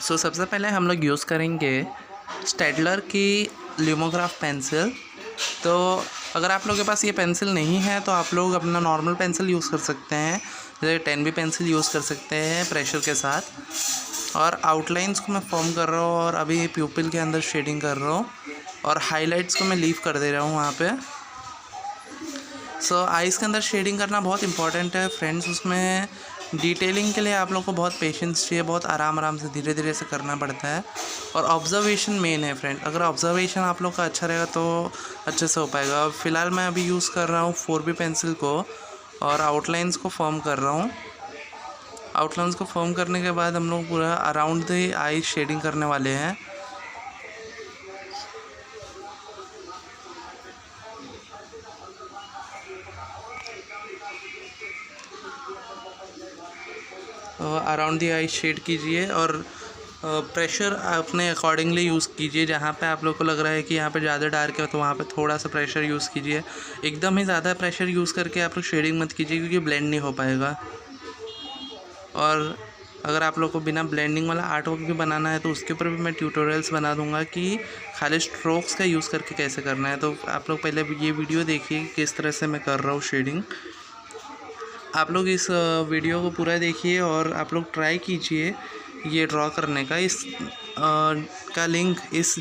सबसे पहले हम लोग यूज़ करेंगे स्टेडलर की ल्यूमोग्राफ पेंसिल। तो अगर आप लोगों के पास ये पेंसिल नहीं है तो आप लोग अपना नॉर्मल पेंसिल यूज़ कर सकते हैं, जैसे 10B पेंसिल यूज़ कर सकते हैं प्रेशर के साथ। और आउटलाइंस को मैं फॉर्म कर रहा हूँ और अभी प्यूपिल के अंदर शेडिंग कर रहा हूँ और हाइलाइट्स को मैं लीव कर दे रहा हूँ वहाँ पे। आइज़ के अंदर शेडिंग करना बहुत इंपॉर्टेंट है फ्रेंड्स। उसमें डिटेलिंग के लिए आप लोग को बहुत पेशेंस चाहिए, बहुत आराम से धीरे धीरे से करना पड़ता है और ऑब्जर्वेशन मेन है फ्रेंड। अगर ऑब्जर्वेशन आप लोग का अच्छा रहेगा तो अच्छे से हो पाएगा। फ़िलहाल मैं अभी यूज़ कर रहा हूँ 4B पेंसिल को और आउटलाइंस को फॉर्म कर रहा हूँ। आउटलाइंस को फॉर्म करने के बाद हम लोग पूरा अराउंड द आई शेडिंग करने वाले हैं। अराउंड दी आई शेड कीजिए और प्रेशर अपने अकॉर्डिंगली यूज़ कीजिए। जहाँ पे आप लोग को लग रहा है कि यहाँ पे ज़्यादा डार्क है तो वहाँ पे थोड़ा सा प्रेशर यूज़ कीजिए। एकदम ही ज़्यादा प्रेशर यूज़ करके आप लोग शेडिंग मत कीजिए क्योंकि ब्लेंड नहीं हो पाएगा। और अगर आप लोग को बिना ब्लेंडिंग वाला आर्ट वर्क भी बनाना है तो उसके ऊपर भी मैं ट्यूटोरियल्स बना दूंगा कि खाली स्ट्रोक्स का यूज़ करके कैसे करना है। तो आप लोग पहले ये वीडियो देखिए किस तरह से मैं कर रहा हूँ शेडिंग। आप लोग इस वीडियो को पूरा देखिए और आप लोग ट्राई कीजिए ये ड्रॉ करने का। का लिंक इस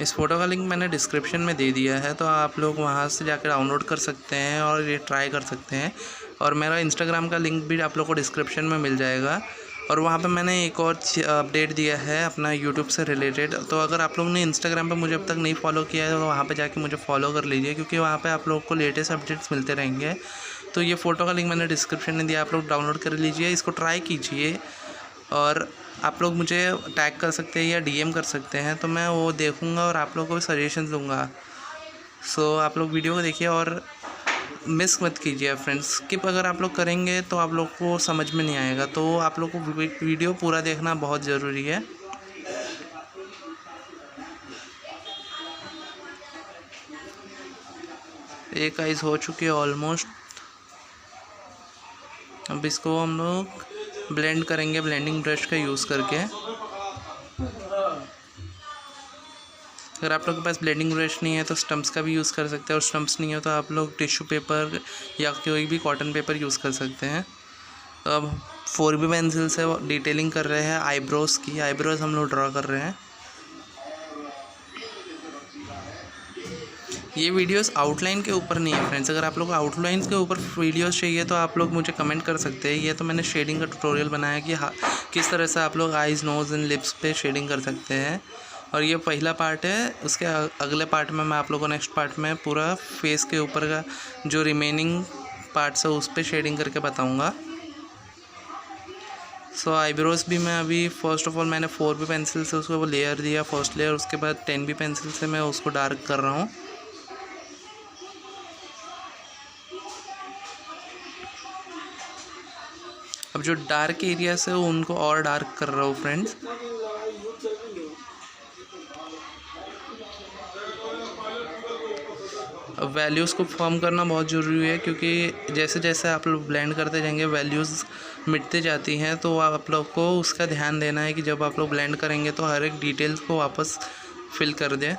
फ़ोटो का लिंक मैंने डिस्क्रिप्शन में दे दिया है, तो आप लोग वहाँ से जाकर डाउनलोड कर सकते हैं और ये ट्राई कर सकते हैं। और मेरा इंस्टाग्राम का लिंक भी आप लोग को डिस्क्रिप्शन में मिल जाएगा। और वहाँ पे मैंने एक और अपडेट दिया है अपना यूट्यूब से रिलेटेड। तो अगर आप लोगों ने इंस्टाग्राम पे मुझे अब तक नहीं फॉलो किया है तो वहाँ पे जाके मुझे फॉलो कर लीजिए, क्योंकि वहाँ पे आप लोग को लेटेस्ट अपडेट्स मिलते रहेंगे। तो ये फ़ोटो का लिंक मैंने डिस्क्रिप्शन में दिया, आप लोग डाउनलोड कर लीजिए, इसको ट्राई कीजिए। और आप लोग मुझे टैग कर सकते हैं या DM कर सकते हैं, तो मैं वो देखूँगा और आप लोगों को सजेशन दूँगा। आप लोग वीडियो को देखिए और मिस मत कीजिए फ्रेंड्स। स्किप अगर आप लोग करेंगे तो आप लोग को समझ में नहीं आएगा, तो आप लोग को वीडियो पूरा देखना बहुत ज़रूरी है। एक आइज़ हो चुकी है ऑलमोस्ट। अब इसको हम लोग ब्लेंड करेंगे ब्लेंडिंग ब्रश का यूज़ करके। अगर आप लोग के पास ब्लेंडिंग ब्रश नहीं है तो स्टम्प्स का भी यूज़ कर सकते हैं, और स्टम्प्स नहीं है तो आप लोग टिश्यू पेपर या कोई भी कॉटन पेपर यूज़ कर सकते हैं। तो अब 4B पेंसिल से डिटेलिंग कर रहे हैं आईब्रोज़ की। आईब्रोज़ हम लोग ड्रॉ कर रहे हैं। ये वीडियोस आउटलाइन के ऊपर नहीं है फ्रेंड्स। अगर आप लोग आउटलाइन के ऊपर वीडियोस चाहिए तो आप लोग मुझे कमेंट कर सकते हैं। ये तो मैंने शेडिंग का ट्यूटोरियल बनाया कि किस तरह से आप लोग आइज़, नोज़ एंड लिप्स पे शेडिंग कर सकते हैं। और ये पहला पार्ट है। उसके अगले पार्ट में मैं आप लोगों को नेक्स्ट पार्ट में पूरा फेस के ऊपर का जो रिमेनिंग पार्ट्स है उस पर शेडिंग करके बताऊँगा। आईब्रोज़ भी मैं अभी फर्स्ट ऑफ ऑल मैंने 4B पेंसिल से उसको वो लेयर दिया, फर्स्ट लेयर। उसके बाद 10B पेंसिल से मैं उसको डार्क कर रहा हूँ। अब जो डार्क एरियाज है उनको और डार्क कर रहा हूँ फ्रेंड्स। अब वैल्यूज़ को फॉर्म करना बहुत ज़रूरी है, क्योंकि जैसे जैसे आप लोग ब्लेंड करते जाएंगे वैल्यूज़ मिटते जाती हैं। तो आप लोग को उसका ध्यान देना है कि जब आप लोग ब्लेंड करेंगे तो हर एक डिटेल्स को वापस फिल कर दें।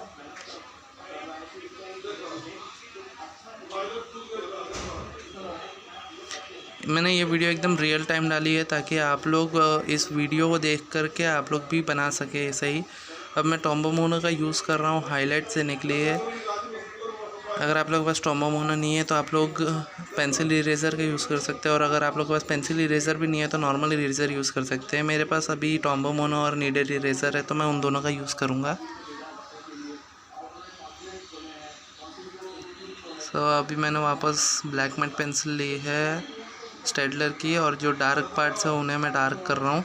मैंने ये वीडियो एकदम रियल टाइम डाली है ताकि आप लोग इस वीडियो को देख करके आप लोग भी बना सके ऐसे ही। अब मैं टॉम्बो मोनो का यूज़ कर रहा हूँ हाईलाइट देने के लिए। अगर आप लोग के पास टॉम्बो मोनो नहीं है तो आप लोग पेंसिल इरेज़र का यूज़ कर सकते हैं, और अगर आप लोग के पास पेंसिल इरेज़र भी नहीं है तो नॉर्मल इरेज़र यूज़ कर सकते हैं। मेरे पास अभी टॉम्बो मोनो और नीडेड इरेज़र है तो मैं उन दोनों का यूज़ करूँगा। अभी मैंने वापस ब्लैक मैट पेंसिल ली है स्टेडलर की, और जो डार्क पार्ट्स है उन्हें मैं डार्क कर रहा हूँ।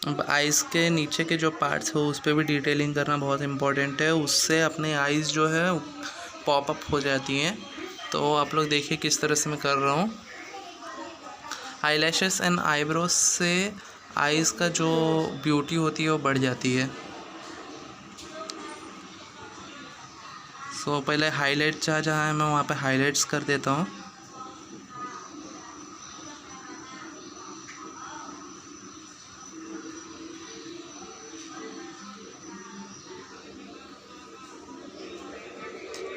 अब आइज़ के नीचे के जो पार्ट्स हो उस पर भी डिटेलिंग करना बहुत इम्पोर्टेंट है। उससे अपने आइज़ जो है पॉपअप हो जाती हैं। तो आप लोग देखिए किस तरह से मैं कर रहा हूँ। आईलैशेस एंड आईब्रोज से आईज़ का जो ब्यूटी होती है वो बढ़ जाती है। सो पहले हाईलाइट जहाँ जहाँ है मैं वहाँ पे हाईलाइट्स कर देता हूँ।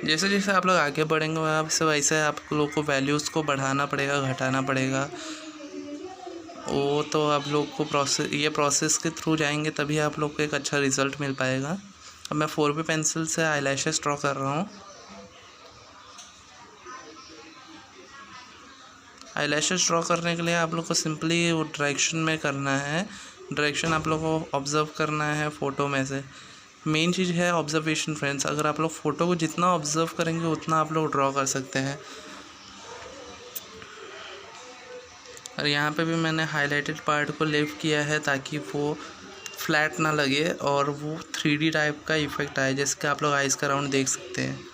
जैसे जैसे आप लोग आगे बढ़ेंगे वैसे वैसे आप लोग को वैल्यूज़ को बढ़ाना पड़ेगा, घटाना पड़ेगा। वो तो आप लोग को प्रोसेस के थ्रू जाएंगे तभी आप लोग को एक अच्छा रिज़ल्ट मिल पाएगा। अब मैं 4B पेंसिल से आईलैशेस ड्रॉ कर रहा हूँ। आईलैशेस ड्रॉ करने के लिए आप लोग को सिंपली वो डायरेक्शन में करना है। डायरेक्शन आप लोग को ऑब्ज़र्व करना है फ़ोटो में से। मेन चीज़ है ऑब्जर्वेशन फ्रेंड्स। अगर आप लोग फ़ोटो को जितना ऑब्ज़र्व करेंगे उतना आप लोग ड्रॉ कर सकते हैं। और यहाँ पे भी मैंने हाईलाइटेड पार्ट को लिफ्ट किया है ताकि वो फ्लैट ना लगे और वो 3D टाइप का इफ़ेक्ट आए, जैसे कि आप लोग आइज़ का राउंड देख सकते हैं।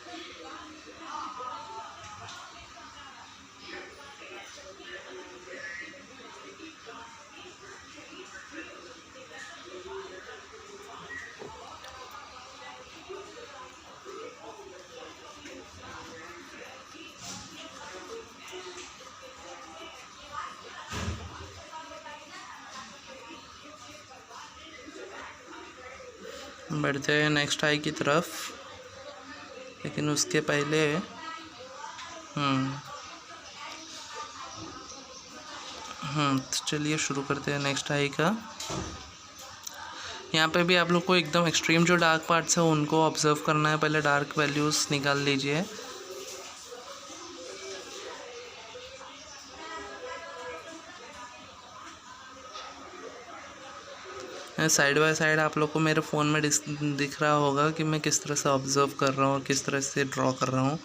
बढ़ते हैं नेक्स्ट आई की तरफ, लेकिन उसके पहले तो चलिए शुरू करते हैं नेक्स्ट आई का। यहाँ पे भी आप लोग को एकदम एक्सट्रीम जो डार्क पार्ट्स है उनको ऑब्जर्व करना है। पहले डार्क वैल्यूज़ निकाल लीजिए। साइड बाय साइड आप लोग को मेरे फ़ोन में दिख रहा होगा कि मैं किस तरह से ऑब्ज़र्व कर रहा हूँ और किस तरह से ड्रॉ कर रहा हूँ।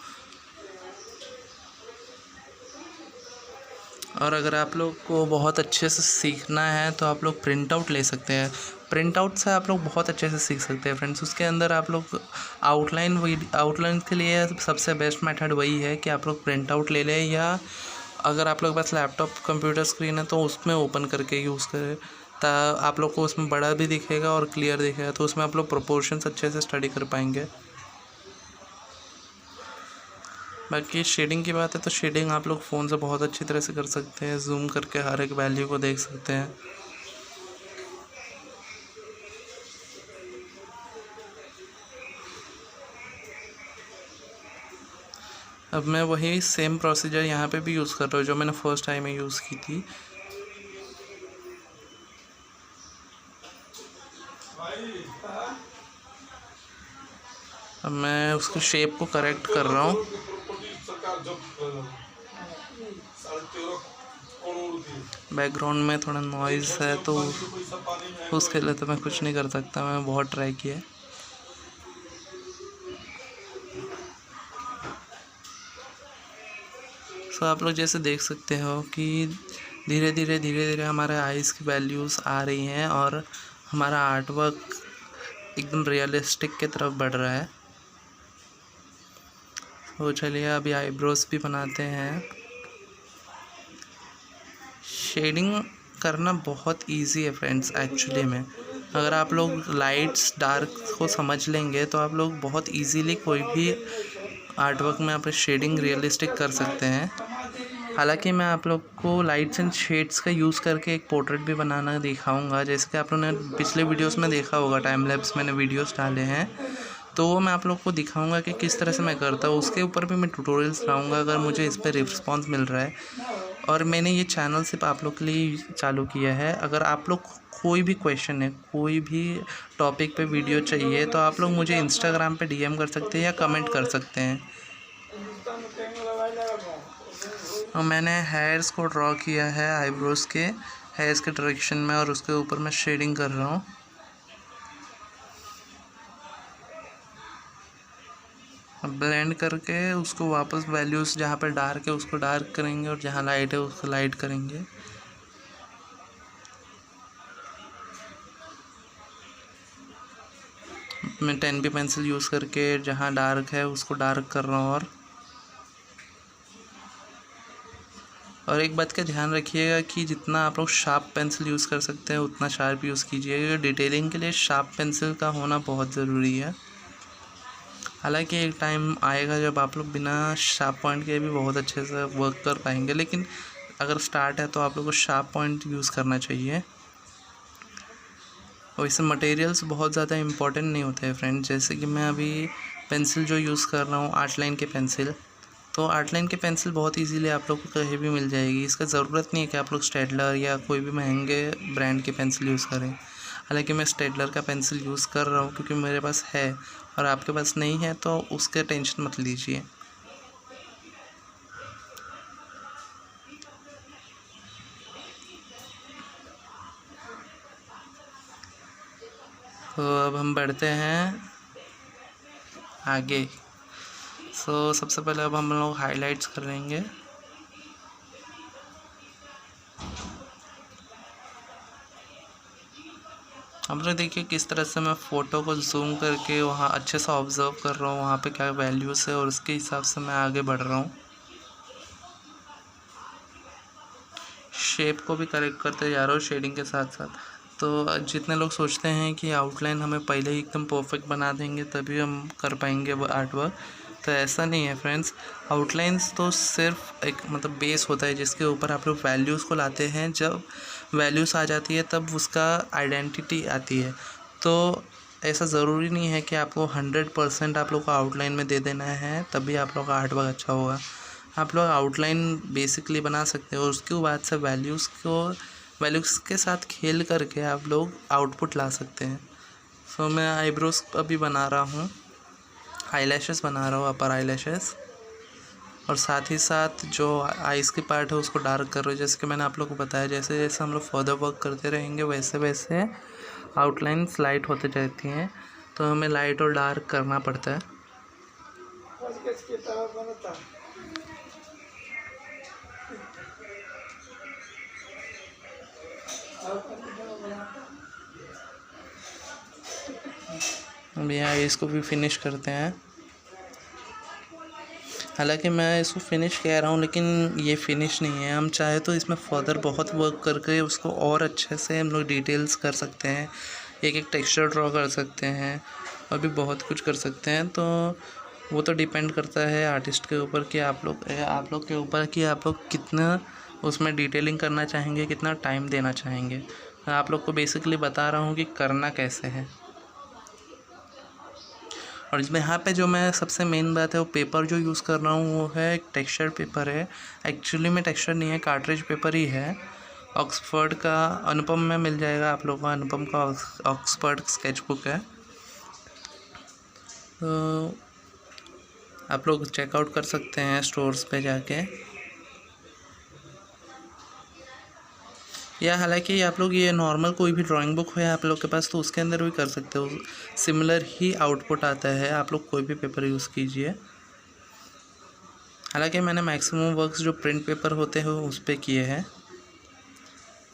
और अगर आप लोग को बहुत अच्छे से सीखना है तो आप लोग प्रिंट आउट ले सकते हैं। प्रिंट आउट से आप लोग बहुत अच्छे से सीख सकते हैं फ्रेंड्स। उसके अंदर आप लोग आउटलाइन के लिए सबसे बेस्ट मेथड वही है कि आप लोग प्रिंट आउट ले लें, या अगर आप लोग के पास लैपटॉप कंप्यूटर स्क्रीन है तो उसमें ओपन करके यूज़ करें। आप लोग को उसमें बड़ा भी दिखेगा और क्लियर दिखेगा, तो उसमें आप लोग प्रोपोर्शंस अच्छे से स्टडी कर पाएंगे। बाकी शेडिंग की बात है तो शेडिंग आप लोग फ़ोन से बहुत अच्छी तरह से कर सकते हैं। जूम करके हर एक वैल्यू को देख सकते हैं। अब मैं वही सेम प्रोसीजर यहाँ पे भी यूज़ कर रहा हूँ जो मैंने फर्स्ट टाइम में यूज़ की थी। अब मैं उसको शेप को करेक्ट कर रहा हूँ। बैकग्राउंड में थोड़ा नॉइज़ है तो उसके लिए तो मैं कुछ नहीं कर सकता। मैं बहुत ट्राई किया। सो आप लोग जैसे देख सकते हो कि धीरे धीरे हमारे आइज़ की वैल्यूज़ आ रही हैं और हमारा आर्ट वर्क एकदम रियलिस्टिक की तरफ बढ़ रहा है। तो चलिए अभी आईब्रोज भी बनाते हैं। शेडिंग करना बहुत इजी है फ्रेंड्स एक्चुअली में। अगर आप लोग लाइट्स डार्क को समझ लेंगे तो आप लोग बहुत इजीली कोई भी आर्ट वर्क में आप शेडिंग रियलिस्टिक कर सकते हैं। हालांकि मैं आप लोग को लाइट्स एंड शेड्स का यूज़ करके एक पोर्ट्रेट भी बनाना दिखाऊंगा, जैसे कि आप लोगों ने पिछले वीडियोस में देखा होगा। टाइम लैप्स मैंने वीडियोस डाले हैं तो वो मैं आप लोग को दिखाऊंगा कि किस तरह से मैं करता हूँ। उसके ऊपर भी मैं ट्यूटोरियल्स लाऊंगा अगर मुझे इस पर रिस्पॉन्स मिल रहा है। और मैंने ये चैनल सिर्फ आप लोग के लिए चालू किया है। अगर आप लोग कोई भी क्वेश्चन है, कोई भी टॉपिक पे वीडियो चाहिए तो आप लोग मुझे इंस्टाग्राम पे डीएम कर सकते हैं या कमेंट कर सकते हैं। और मैंने हेयर्स को ड्रॉ किया है आईब्रोज़ के हेयर्स के डायरेक्शन में, और उसके ऊपर मैं शेडिंग कर रहा हूँ। ब्लेंड करके उसको वापस वैल्यूज़ जहाँ पर डार्क है उसको डार्क करेंगे और जहाँ लाइट है उसको लाइट करेंगे। मैं 10B पेंसिल यूज़ करके जहाँ डार्क है उसको डार्क कर रहा हूँ। और और एक बात का ध्यान रखिएगा कि जितना आप लोग शार्प पेंसिल यूज़ कर सकते हैं उतना शार्प यूज़ कीजिएगा। डिटेलिंग के लिए शार्प पेंसिल का होना बहुत ज़रूरी है। हालांकि एक टाइम आएगा जब आप लोग बिना शार्प पॉइंट के भी बहुत अच्छे से वर्क कर पाएंगे, लेकिन अगर स्टार्ट है तो आप लोग को शार्प पॉइंट यूज़ करना चाहिए। और इससे मटेरियल्स बहुत ज़्यादा इम्पोर्टेंट नहीं होते हैं फ्रेंड्स। जैसे कि मैं अभी पेंसिल जो यूज़ कर रहा हूँ आर्ट लाइन के पेंसिल, तो आर्ट लाइन के पेंसिल बहुत इजीली आप लोग को कहीं भी मिल जाएगी। इसका ज़रूरत नहीं है कि आप लोग स्टेडलर या कोई भी महंगे ब्रांड के पेंसिल यूज़ करें। हालांकि मैं स्टेडलर का पेंसिल यूज़ कर रहा हूँ क्योंकि मेरे पास है, और आपके पास नहीं है तो उसके टेंशन मत लीजिए। तो अब हम बढ़ते हैं आगे। सबसे पहले अब हम लोग हाइलाइट्स करेंगे। अब लोग देखिए किस तरह से मैं फ़ोटो को जूम करके वहाँ अच्छे से ऑब्ज़र्व कर रहा हूँ वहाँ पे क्या वैल्यूज़ है, और उसके हिसाब से मैं आगे बढ़ रहा हूँ। शेप को भी करेक्ट करते जा रहा हूँ शेडिंग के साथ साथ। तो जितने लोग सोचते हैं कि आउटलाइन हमें पहले ही एकदम परफेक्ट बना देंगे तभी हम कर पाएंगे वो आर्ट वर्क, तो ऐसा नहीं है फ्रेंड्स। आउटलाइंस तो सिर्फ एक मतलब बेस होता है जिसके ऊपर आप लोग वैल्यूज़ को लाते हैं। जब वैल्यूज़ आ जाती है तब उसका आइडेंटिटी आती है। तो ऐसा ज़रूरी नहीं है कि आपको 100% आप लोग को आउटलाइन में दे देना है तभी आप लोग का आर्ट वर्क अच्छा होगा। आप लोग आउटलाइन बेसिकली बना सकते हो, उसके बाद से वैल्यूज़ के साथ खेल करके आप लोग आउटपुट ला सकते हैं। मैं आईब्रोज अभी बना रहा हूँ, आईलैशेस बना रहा हूँ, अपर आईलैशेस, और साथ ही साथ जो आइज़ की पार्ट है उसको डार्क कर रहा हूँ। जैसे कि मैंने आप लोग को बताया, जैसे जैसे हम लोग फर्दर वर्क करते रहेंगे वैसे वैसे आउटलाइंस लाइट होते जाती हैं, तो हमें लाइट और डार्क करना पड़ता है। अब यहाँ इसको भी फिनिश करते हैं। हालांकि मैं इसको फिनिश कह रहा हूँ लेकिन ये फिनिश नहीं है। हम चाहे तो इसमें फर्दर बहुत वर्क करके उसको और अच्छे से हम लोग डिटेल्स कर सकते हैं, एक एक टेक्सचर ड्रॉ कर सकते हैं, और भी बहुत कुछ कर सकते हैं। तो वो तो डिपेंड करता है आर्टिस्ट के ऊपर कि आप लोग के ऊपर कि आप लोग कितना उसमें डिटेलिंग करना चाहेंगे, कितना टाइम देना चाहेंगे। मैं आप लोग को बेसिकली बता रहा हूँ कि करना कैसे है। और इसमें यहाँ पे जो मैं सबसे मेन बात है वो पेपर जो यूज़ कर रहा हूँ वो है एक टेक्सचर पेपर है। एक्चुअली में टेक्सचर नहीं है, कार्ट्रिज पेपर ही है। ऑक्सफोर्ड का अनुपम में मिल जाएगा आप लोगों को, अनुपम का ऑक्सफोर्ड स्केच बुक है, तो आप लोग चेकआउट कर सकते हैं स्टोर्स पे जाके। या हालांकि आप लोग ये नॉर्मल कोई भी ड्राइंग बुक है आप लोग के पास तो उसके अंदर भी कर सकते हो, सिमिलर ही आउटपुट आता है। आप लोग कोई भी पेपर यूज़ कीजिए। हालांकि मैंने मैक्सिमम वर्क्स जो प्रिंट पेपर होते हैं उस पर किए हैं,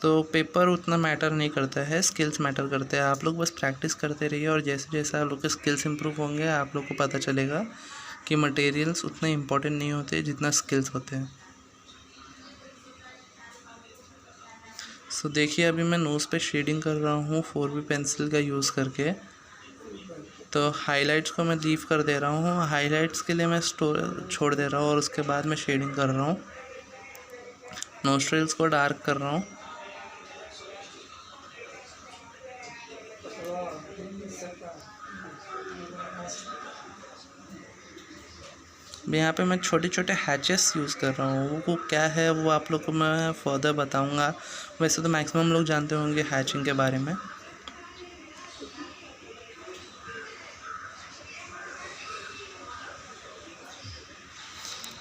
तो पेपर उतना मैटर नहीं करता है, स्किल्स मैटर करते हैं। आप लोग बस प्रैक्टिस करते रहिए, और जैसे जैसे आप लोग के स्किल्स इंप्रूव होंगे आप लोग को पता चलेगा कि मटेरियल्स उतने इम्पोर्टेंट नहीं होते जितना स्किल्स होते हैं। देखिए अभी मैं नोज़ पे शेडिंग कर रहा हूँ 4B पेंसिल का यूज़ करके। तो हाइलाइट्स को मैं लीव कर दे रहा हूँ, हाइलाइट्स के लिए मैं छोड़ दे रहा हूँ, और उसके बाद मैं शेडिंग कर रहा हूँ। नोस्ट्रिल्स को डार्क कर रहा हूँ। यहाँ पे मैं छोटे छोटे हैचेस यूज़ कर रहा हूँ, वो क्या है वो आप लोग को मैं फर्दर बताऊँगा। वैसे तो मैक्सिमम लोग जानते होंगे हैचिंग के बारे में।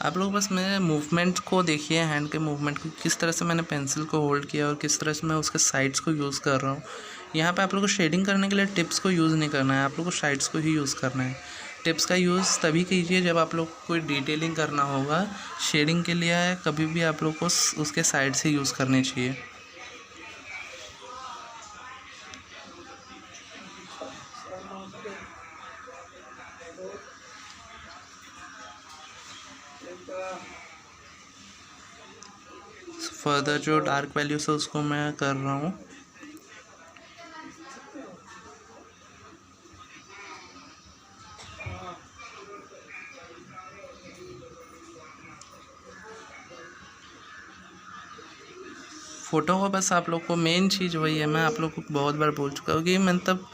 आप लोग बस मेरे मूवमेंट को देखिए, हैंड के मूवमेंट को, किस तरह से मैंने पेंसिल को होल्ड किया और किस तरह से मैं उसके साइड्स को यूज़ कर रहा हूँ। यहाँ पे आप लोग को शेडिंग करने के लिए टिप्स को यूज़ नहीं करना है, आप लोग को साइड्स को ही यूज़ करना है। टिप्स का यूज़ तभी कीजिए जब आप लोग को कोई डिटेलिंग करना होगा। शेडिंग के लिए कभी भी आप लोग को उसके साइड से यूज़ करनी चाहिए। फर्दर जो डार्क वैल्यूज है उसको मैं कर रहा हूँ। फ़ोटो को बस आप लोग को मेन चीज़ वही है, मैं आप लोग को बहुत बार बोल चुका हूँ कि मतलब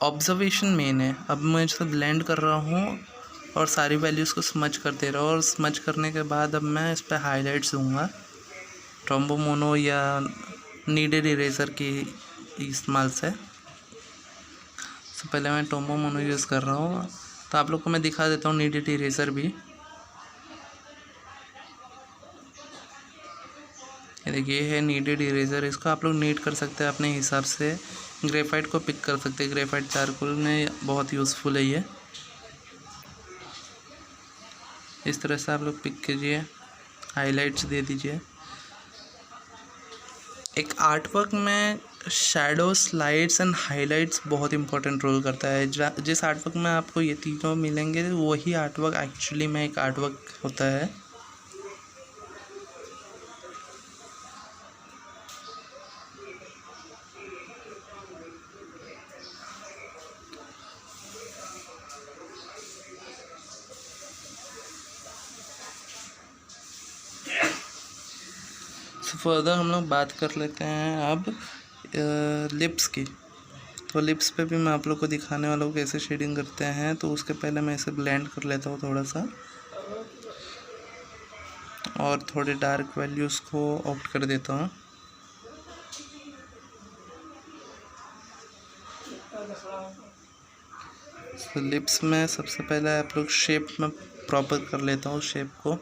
ऑब्जर्वेशन मेन है। अब मैं इसे ब्लेंड कर रहा हूँ और सारी वैल्यूज़ को स्मच कर दे रहा हूँ, और स्मच करने के बाद अब मैं इस पर हाईलाइट्स दूँगा टॉम्बो मोनो या नीडेड इरेज़र की इस्तेमाल से। तो पहले मैं टॉम्बो मोनो यूज़ कर रहा हूँ, तो आप लोग को मैं दिखा देता हूँ नीडेड इरेज़र भी। ये देखिए है नीडेड इरेज़र, इसको आप लोग नीड कर सकते हैं अपने हिसाब से। ग्रेफाइट को पिक कर सकते हैं, ग्रेफाइट चारकोल में बहुत यूज़फुल है ये। इस तरह से आप लोग पिक कीजिए, हाइलाइट्स दे दीजिए। एक आर्ट वर्क में शैडोज, लाइट्स एंड हाइलाइट्स बहुत इंपॉर्टेंट रोल करता है। जिस आर्ट वर्क में आपको ये तीनों मिलेंगे वही आर्ट वर्क एक्चुअली में एक आर्ट वर्क होता है। फर्दर हम लोग बात कर लेते हैं अब लिप्स की। तो लिप्स पे भी मैं आप लोग को दिखाने वाला हूँ कैसे शेडिंग करते हैं। तो उसके पहले मैं इसे ब्लेंड कर लेता हूँ थोड़ा सा, और थोड़े डार्क वैल्यूज़ को ऑप्ट कर देता हूँ। तो लिप्स में सबसे पहले आप लोग शेप में प्रॉपर कर लेता हूँ शेप को।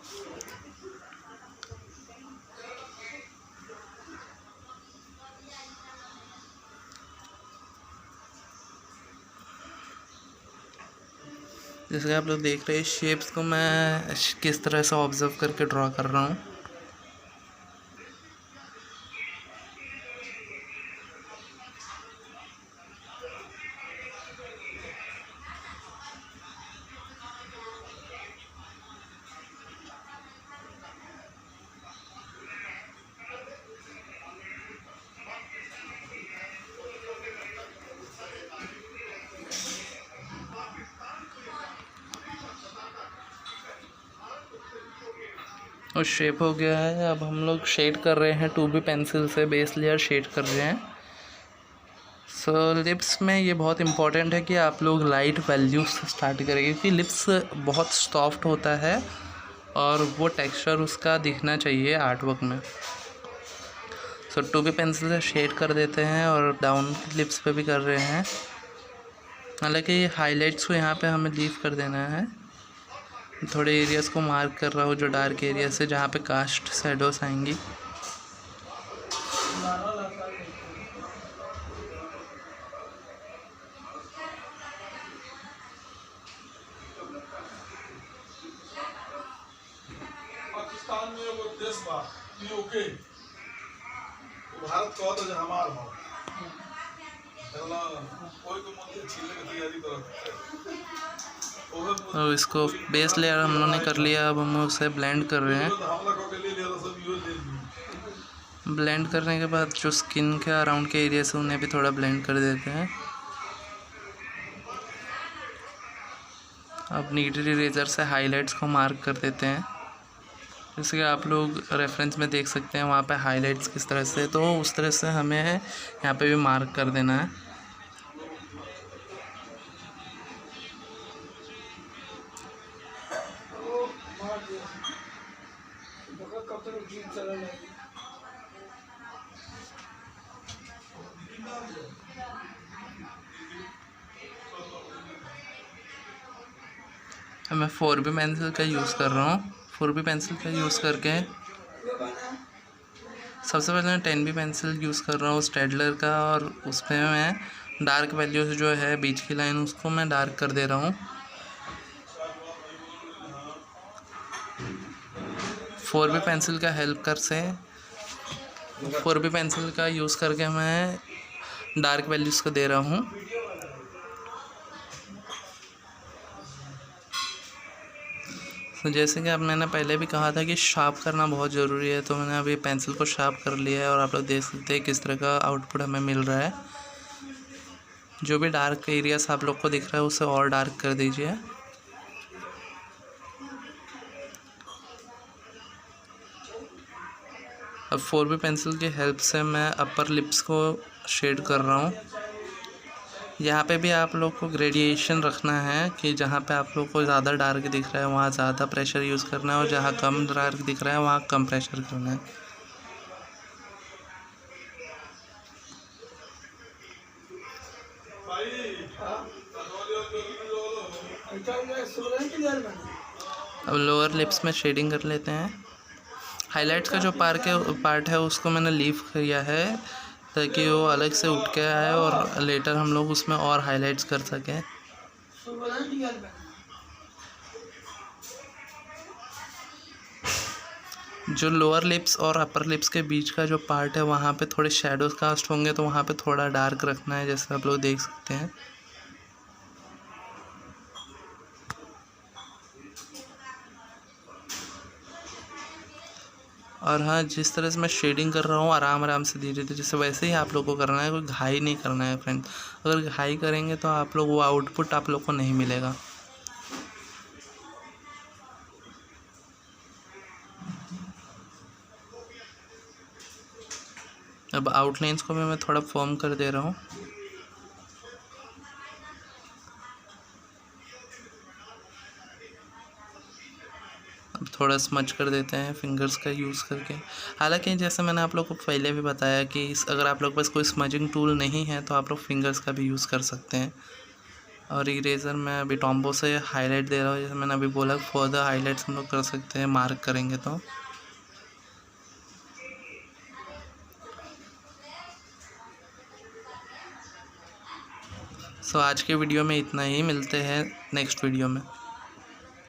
जैसे कि आप लोग देख रहे हैं शेप्स को मैं किस तरह से ऑब्जर्व करके ड्रॉ कर रहा हूँ। और शेप हो गया है। अब हम लोग शेड कर रहे हैं 2B पेंसिल से, बेस लेयर शेड कर रहे हैं। सो लिप्स में ये बहुत इम्पॉर्टेंट है कि आप लोग लाइट वैल्यूज से स्टार्ट करें, क्योंकि लिप्स बहुत सॉफ्ट होता है और वो टेक्सचर उसका दिखना चाहिए आर्ट वर्क में। सो 2B पेंसिल से शेड कर देते हैं और डाउन लिप्स पे भी कर रहे हैं। हालांकि हाइलाइट्स को यहाँ पे हमें लीव कर देना है। थोड़े एरियाज़ को मार्क कर रहा हूँ जो डार्क एरिया से, जहाँ पे कास्ट शैडोज आएंगी। पाकिस्तान में वो देश बा पीओके भारत कहो तो हमार हो चला कोई को मत छीले की तैयारी करो। तो इसको बेस लेयर हम लोगों ने कर लिया। अब हम उसे ब्लेंड कर रहे हैं। ब्लेंड करने के बाद जो स्किन के अराउंड के एरिया से उन्हें भी थोड़ा ब्लेंड कर देते हैं। अब नीडेड इरेजर से हाइलाइट्स को मार्क कर देते हैं। जैसे कि आप लोग रेफरेंस में देख सकते हैं वहाँ पे हाइलाइट्स किस तरह से, तो उस तरह से हमें यहाँ पे भी मार्क कर देना है। मैं 4B पेंसिल का यूज़ कर रहा हूँ। 4B पेंसिल का यूज़ करके सबसे पहले मैं 10B पेंसिल यूज़ कर रहा हूँ स्टेडलर का, और उसमें मैं डार्क वैल्यूज जो है बीच की लाइन उसको मैं डार्क कर दे रहा हूँ। 4B पेंसिल का हेल्प कर से 4B पेंसिल का यूज़ करके मैं डार्क वैल्यूज़ को दे रहा हूँ। तो जैसे कि अब मैंने पहले भी कहा था कि शार्प करना बहुत ज़रूरी है, तो मैंने अभी पेंसिल को शार्प कर लिया है और आप लोग देख सकते हैं किस तरह का आउटपुट हमें मिल रहा है। जो भी डार्क एरियाज आप लोग को दिख रहा है उसे और डार्क कर दीजिए। अब 4B पेंसिल की हेल्प से मैं अपर लिप्स को शेड कर रहा हूँ। यहाँ पे भी आप लोग को ग्रेडिएशन रखना है कि जहाँ पे आप लोग को ज़्यादा डार्क दिख रहा है वहाँ ज़्यादा प्रेशर यूज़ करना है और जहाँ कम डार्क दिख रहा है वहाँ कम प्रेशर करना है। अब लोअर लिप्स में शेडिंग कर लेते हैं। हाइलाइट्स का जो पार्ट है उसको मैंने लीव किया है ताकि वो अलग से उठ के आए और लेटर हम लोग उसमें और हाइलाइट्स कर सकें। जो लोअर लिप्स और अपर लिप्स के बीच का जो पार्ट है वहाँ पे थोड़े शेडोज कास्ट होंगे, तो वहाँ पे थोड़ा डार्क रखना है, जैसे आप लोग देख सकते हैं। और हाँ, जिस तरह से मैं शेडिंग कर रहा हूँ आराम आराम से धीरे धीरे से, वैसे ही आप लोग को करना है, कोई घाई नहीं करना है फ्रेंड। अगर घाई करेंगे तो आप लोग वो आउटपुट आप लोग को नहीं मिलेगा। अब आउटलाइंस को भी मैं थोड़ा फॉर्म कर दे रहा हूँ। अब थोड़ा स्मच कर देते हैं फिंगर्स का यूज़ करके। हालांकि जैसे मैंने आप लोग को पहले भी बताया कि अगर आप लोग के पास कोई स्मजिंग टूल नहीं है तो आप लोग फिंगर्स का भी यूज़ कर सकते हैं। और इरेज़र मैं अभी टॉम्बो से हाईलाइट दे रहा हूँ, जैसे मैंने अभी बोला फर्दर हाईलाइट्स हम लोग कर सकते हैं मार्क करेंगे तो। सो आज के वीडियो में इतना ही, मिलते हैं नेक्स्ट वीडियो में।